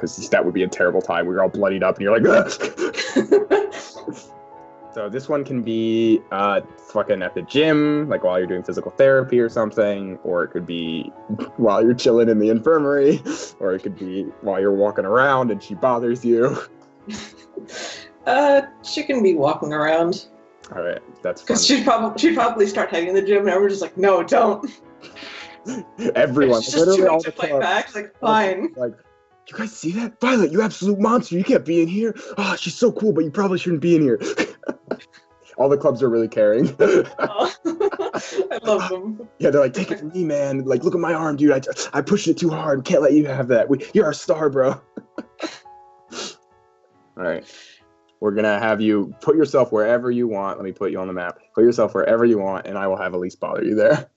because that would be a terrible time. We're all bloodied up, and you're like, ugh! So this one can be fucking at the gym, like while you're doing physical therapy or something, or it could be while you're chilling in the infirmary, or it could be while you're walking around and she bothers you. She can be walking around. All right, that's fun. Because she'd probably start heading the gym, and everyone's just like, no, don't. Everyone, she's just too weak to fight back. Like, fine. Like, you guys see that? Violet, you absolute monster. You can't be in here. Oh, she's so cool, but you probably shouldn't be in here. All the clubs are really caring. Oh, I love them. Yeah, they're like, take it from me, man. Like, look at my arm, dude. I pushed it too hard. Can't let you have that. You're a star, bro. All right. We're going to have you put yourself wherever you want. Let me put you on the map. Put yourself wherever you want, and I will have Elise bother you there.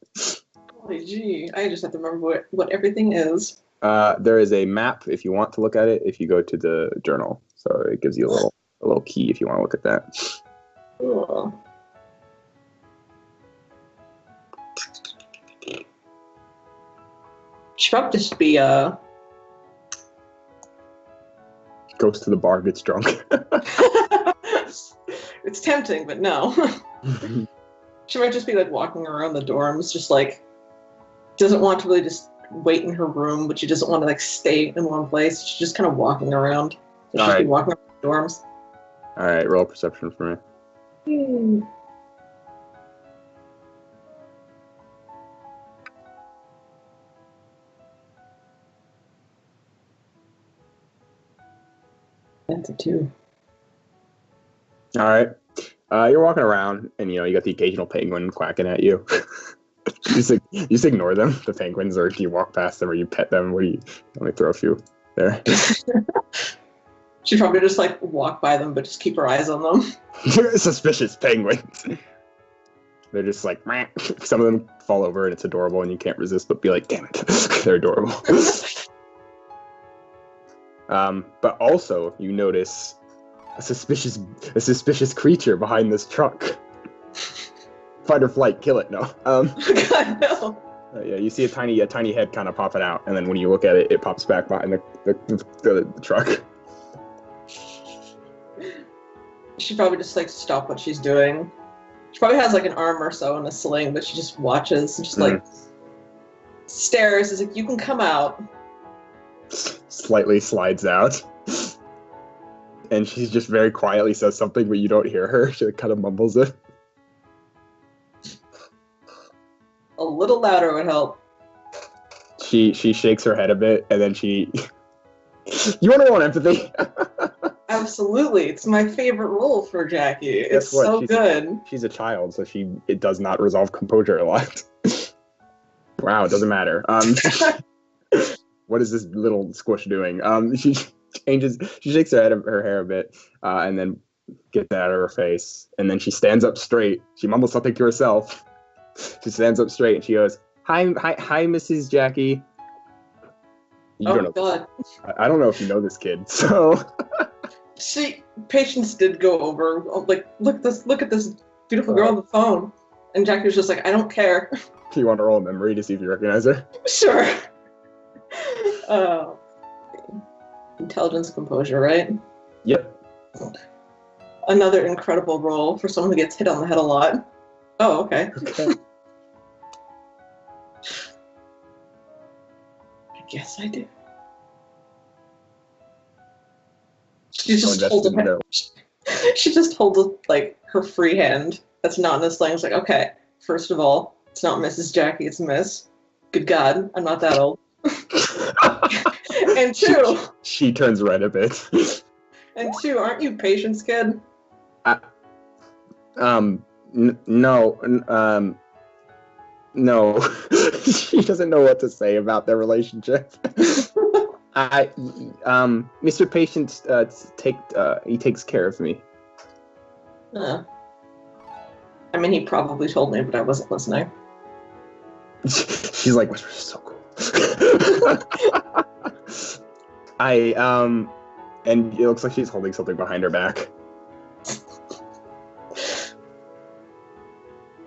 Holy gee. I just have to remember what everything is. There is a map if you want to look at it if you go to the journal. So it gives you a little key if you want to look at that. Cool. Should probably just be goes to the bar, gets drunk. It's tempting, but no. She might just be like walking around the dorms, just like doesn't want to really just wait in her room, but she doesn't want to like stay in one place. She's just kind of walking around. So she'll be walking around the dorms. All right, roll perception for me. That's a 2. All right. You're walking around, and you got the occasional penguin quacking at you. You just ignore them, the penguins, or do you walk past them, or you pet them? Let me throw a few there. She'd probably just like walk by them, but just keep her eyes on them. You're suspicious penguins. They're just like, meh. Some of them fall over, and it's adorable, and you can't resist but be like, damn it, they're adorable. But also, you notice a suspicious creature behind this truck. Fight or flight, kill it. No. God, no. Yeah, you see a tiny head kind of popping out, and then when you look at it, it pops back behind the truck. She'd probably just like stop what she's doing. She probably has like an arm or so in a sling, but she just watches and just like stares. Is like, you can come out. Slightly slides out. And she just very quietly says something, but you don't hear her. She kind of mumbles it. A little louder would help. She shakes her head a bit, and then she... You want to roll empathy? Absolutely. It's my favorite role for Jackie. It's so good. She's a child, so it does not resolve composure a lot. Wow, it doesn't matter. What is this little squish doing? She shakes her hair a bit, and then gets that out of her face. And then she stands up straight. She mumbles something to herself. She stands up straight and she goes, Hi, Mrs. Jackie. God. I don't know if you know this kid, so. See, Patience did go over, like, look at this beautiful girl on the phone. And Jackie was just like, I don't care. Do you want to roll a memory to see if you recognize her? Sure. Intelligence, composure, right? Yep. Another incredible roll for someone who gets hit on the head a lot. Oh, okay. I guess I do. She just holds like her free hand that's not in a sling. It's like, okay, first of all, it's not Mrs. Jackie, it's Miss. Good God, I'm not that old. And 2, she turns red a bit. And 2, aren't you Patience, kid? No. She doesn't know what to say about their relationship. Mr. Patience, he takes care of me. I mean, he probably told me, but I wasn't listening. She's like, Whisper is so cool. And it looks like she's holding something behind her back.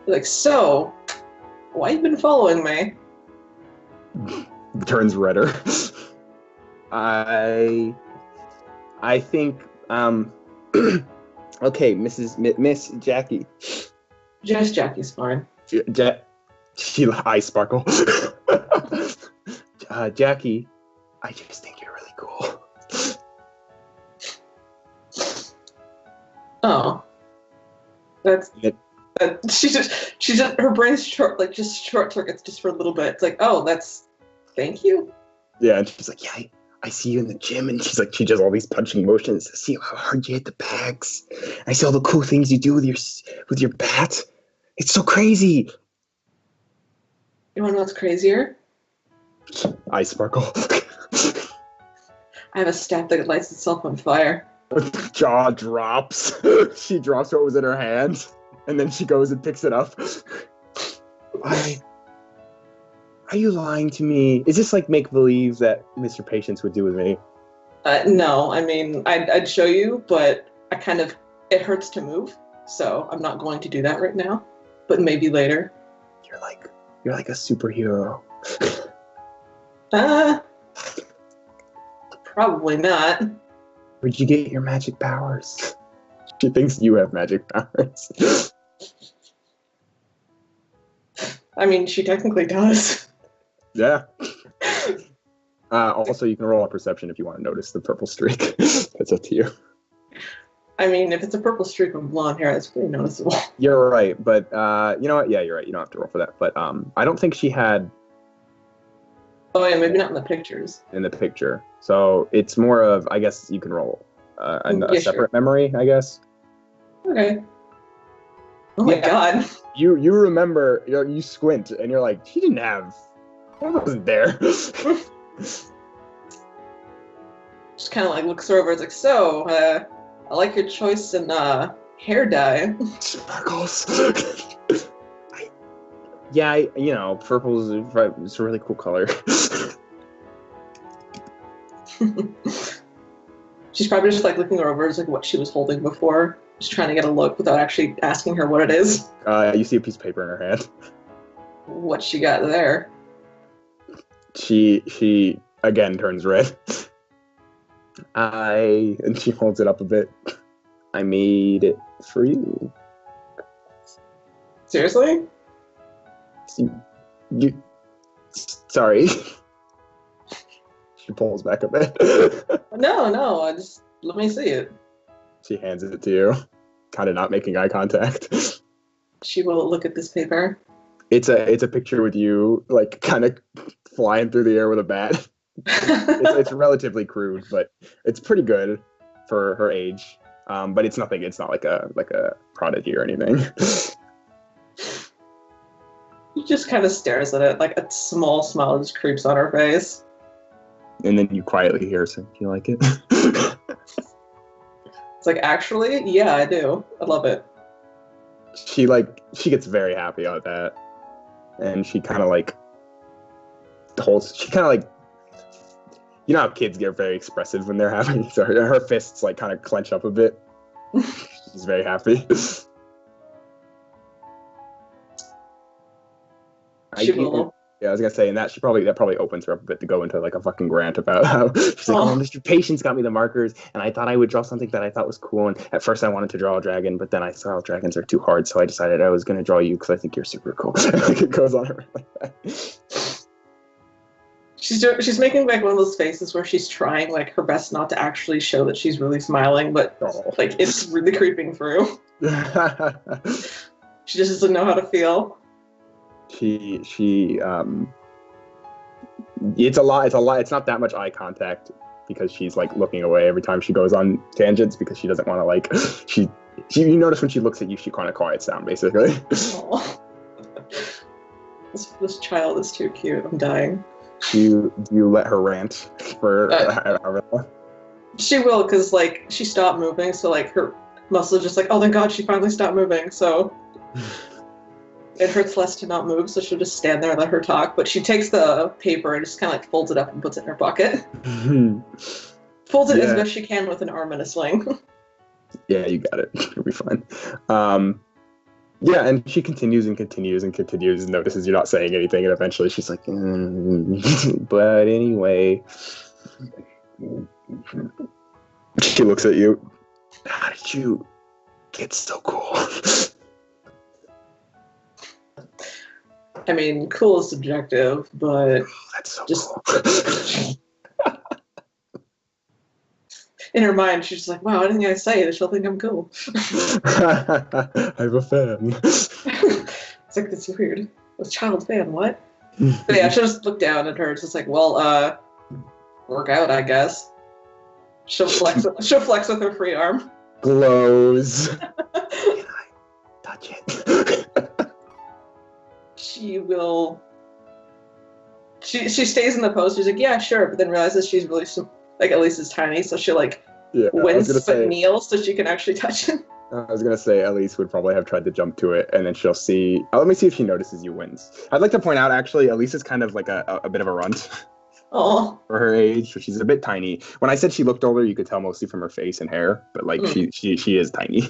Like, so, why you been following me? Turns redder. I think okay, Miss Jackie. Just Jackie's fine. She eyes sparkle. Jackie, I just think you're really cool. Oh, she just her brain's short circuits just for a little bit. It's like, oh, thank you. Yeah, and she's like, yeah, I see you in the gym, and she's like, she does all these punching motions. I see how hard you hit the bags. I see all the cool things you do with your bat. It's so crazy. You want to know what's crazier? I sparkle. I have a staff that lights itself on fire. Jaw drops. She drops what was in her hand, and then she goes and picks it up. Are you lying to me? Is this like make believe that Mr. Patience would do with me? No, I mean, I'd show you, but it hurts to move, so I'm not going to do that right now. But maybe later. You're like a superhero. Probably not. Where'd you get your magic powers? She thinks you have magic powers. I mean, she technically does. Yeah. Also, you can roll a perception if you want to notice the purple streak. That's up to you. I mean, if it's a purple streak of blonde hair, that's pretty noticeable. You're right, but you know what? Yeah, you're right. You don't have to roll for that. But I don't think she had. Oh yeah, maybe not in the pictures. In the picture, so it's more of, I guess you can roll a separate memory, I guess. Okay. Oh my god. You remember? You squint and you're like, she didn't have. That wasn't there. Just kind of like looks over. It's like, so I like your choice in hair dye. Sparkles. Purple is a really cool color. She's probably just like looking over like what she was holding before, just trying to get a look without actually asking her what it is. You see a piece of paper in her hand. What she got there? She again turns red. And she holds it up a bit. I made it for you. Seriously? Sorry. She pulls back a bit. No, let me see it. She hands it to you, kind of not making eye contact. She will look at this paper. It's a picture with you, like, kind of flying through the air with a bat. It's relatively crude, but it's pretty good for her age. But it's not like a prodigy or anything. He just kind of stares at it, like a small smile just creeps on her face. And then you quietly hear her say, "Do you like it?" It's like, actually, yeah, I do. I love it. She gets very happy on that, and she kind of like you know how kids get very expressive when they're happy, so her fists like kind of clench up a bit. She's very happy. Yeah, I was gonna say, and that probably opens her up a bit to go into like a fucking rant about how she's like, Mr. Patience got me the markers, and I thought I would draw something that I thought was cool, and at first I wanted to draw a dragon, but then I saw dragons are too hard, so I decided I was gonna draw you because I think you're super cool. Like, it goes on like that. She's making like one of those faces where she's trying like her best not to actually show that she's really smiling, but like it's really creeping through. She just doesn't know how to feel. It's a lot. It's not that much eye contact because she's like looking away every time she goes on tangents because she doesn't want to like you notice when she looks at you, she kind of quiets down basically. This child is too cute. I'm dying. Do you let her rant for She will, because like she stopped moving, so like her muscles just like, oh thank god she finally stopped moving, so it hurts less to not move, so she'll just stand there and let her talk. But she takes the paper and just kind of like folds it up and puts it in her pocket. Folds it as best she can with an arm and a sling. Yeah, you got it. You'll be fine. Yeah, and she continues and notices you're not saying anything, and eventually she's like, but anyway. She looks at you. How did you get so cool? I mean, cool is subjective, but That's so just cool. in her mind, she's just like, wow, anything I say, she'll think I'm cool. I have a fan. It's like, that's weird. A child fan, what? But yeah, she'll just look down at her. It's just like, well, work out, I guess. She'll flex with her free arm. Glows. Can I touch it? She will. She stays in the pose. She's like, yeah, sure, but then realizes she's really like Elise is tiny, so she like wince but kneels so she can actually touch it. I was gonna say Elise would probably have tried to jump to it, and then she'll see. Let me see if she notices you wince. I'd like to point out, actually, Elise is kind of like a bit of a runt. Oh. For her age, so she's a bit tiny. When I said she looked older, you could tell mostly from her face and hair, but like she is tiny.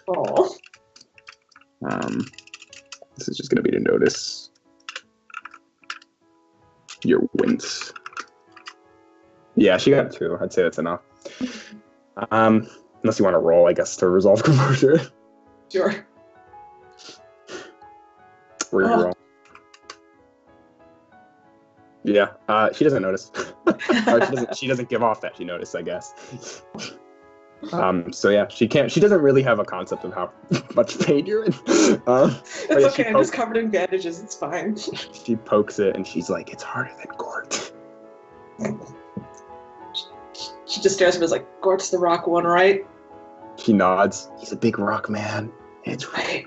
Oh. This is just gonna be to notice your wince. Yeah, she got 2. I'd say that's enough. Unless you want to roll, I guess, to resolve composure. Sure. Roll. Yeah, she doesn't notice. She doesn't give off that she noticed, I guess. So yeah, she doesn't really have a concept of how much pain you're in. It's okay, I'm just covered in bandages, it's fine. She pokes it and she's like, it's harder than Gort. She just stares at me and is like, Gort's the rock one, right? She nods. He's a big rock man. It's right.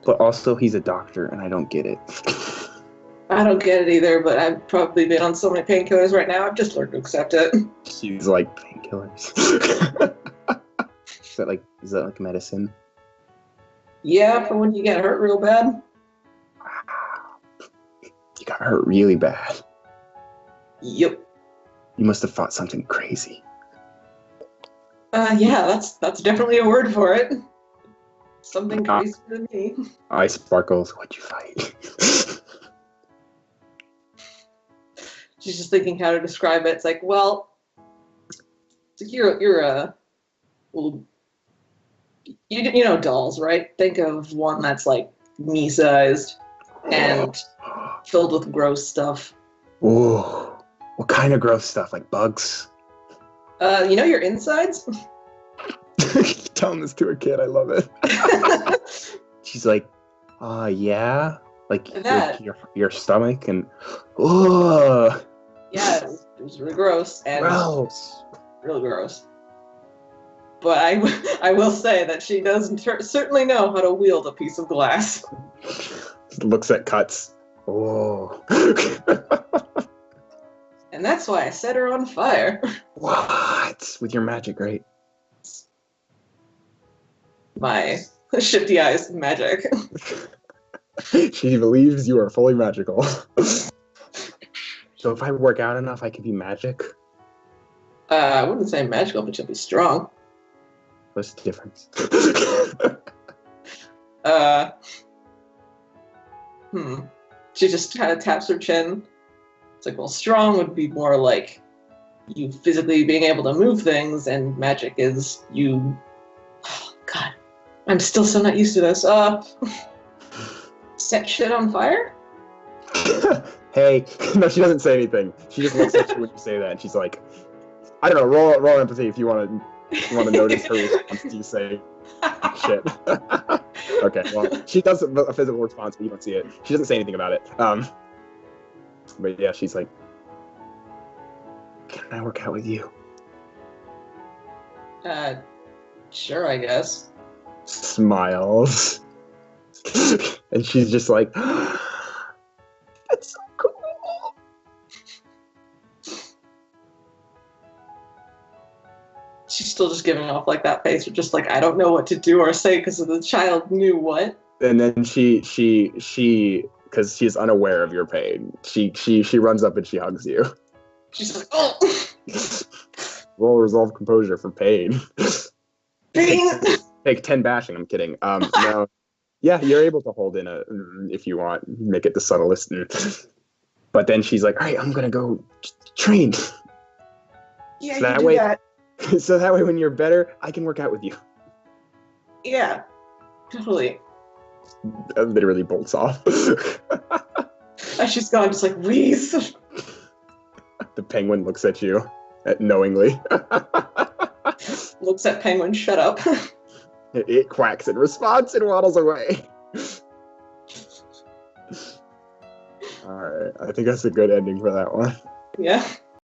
But also, he's a doctor, and I don't get it. I don't get it either, but I've probably been on so many painkillers right now, I've just learned to accept it. She's like, painkillers? Is that like medicine? Yeah, for when you get hurt real bad. You got hurt really bad. Yep. You must have fought something crazy. Yeah, that's definitely a word for it. Something crazy than me. Eye sparkles. What'd you fight? She's just thinking how to describe it. It's like, well, it's like you're a well, you know dolls, right? Think of one that's like me-sized and filled with gross stuff. Ooh, what kind of gross stuff? Like bugs? You know your insides? Telling this to a kid, I love it. She's like, yeah, like your stomach and, oh. Yeah, it was really gross and really gross. But I will say that she does certainly know how to wield a piece of glass. Looks at cuts. Oh. And that's why I set her on fire. What? With your magic, right? My shifty eyes magic. She believes you are fully magical. So if I work out enough, I can be magic? I wouldn't say magical, but you'll be strong. What's the difference? She just kind of taps her chin. It's like, well, strong would be more like you physically being able to move things, and magic is you... Oh, God, I'm still so not used to this. Set shit on fire? Hey, no, she doesn't say anything. She just looks at you when you say that, and she's like, I don't know, roll empathy if you want to notice her response to you say shit. Okay, well, she does a physical response, but you don't see it. She doesn't say anything about it. But yeah, she's like, can I work out with you? Sure, I guess. Smiles. And she's just like, that's so cool. She's still just giving off like that face, or just like, I don't know what to do or say because the child knew what. And then she, because she's unaware of your pain, she runs up and she hugs you. She's like, oh. Roll resolve composure for pain. Pain. Take 10 bashing. I'm kidding. No. Yeah, you're able to hold in if you want, make it the subtlest and But then she's like, all right, I'm gonna go train. Yeah, So you that do way- that. So that way when you're better, I can work out with you. Yeah, totally. Literally bolts off. As she's gone, just like, wheeze. The penguin looks at you knowingly. Looks at Penguin, shut up. It quacks in response and waddles away. Alright, I think that's a good ending for that one. Yeah.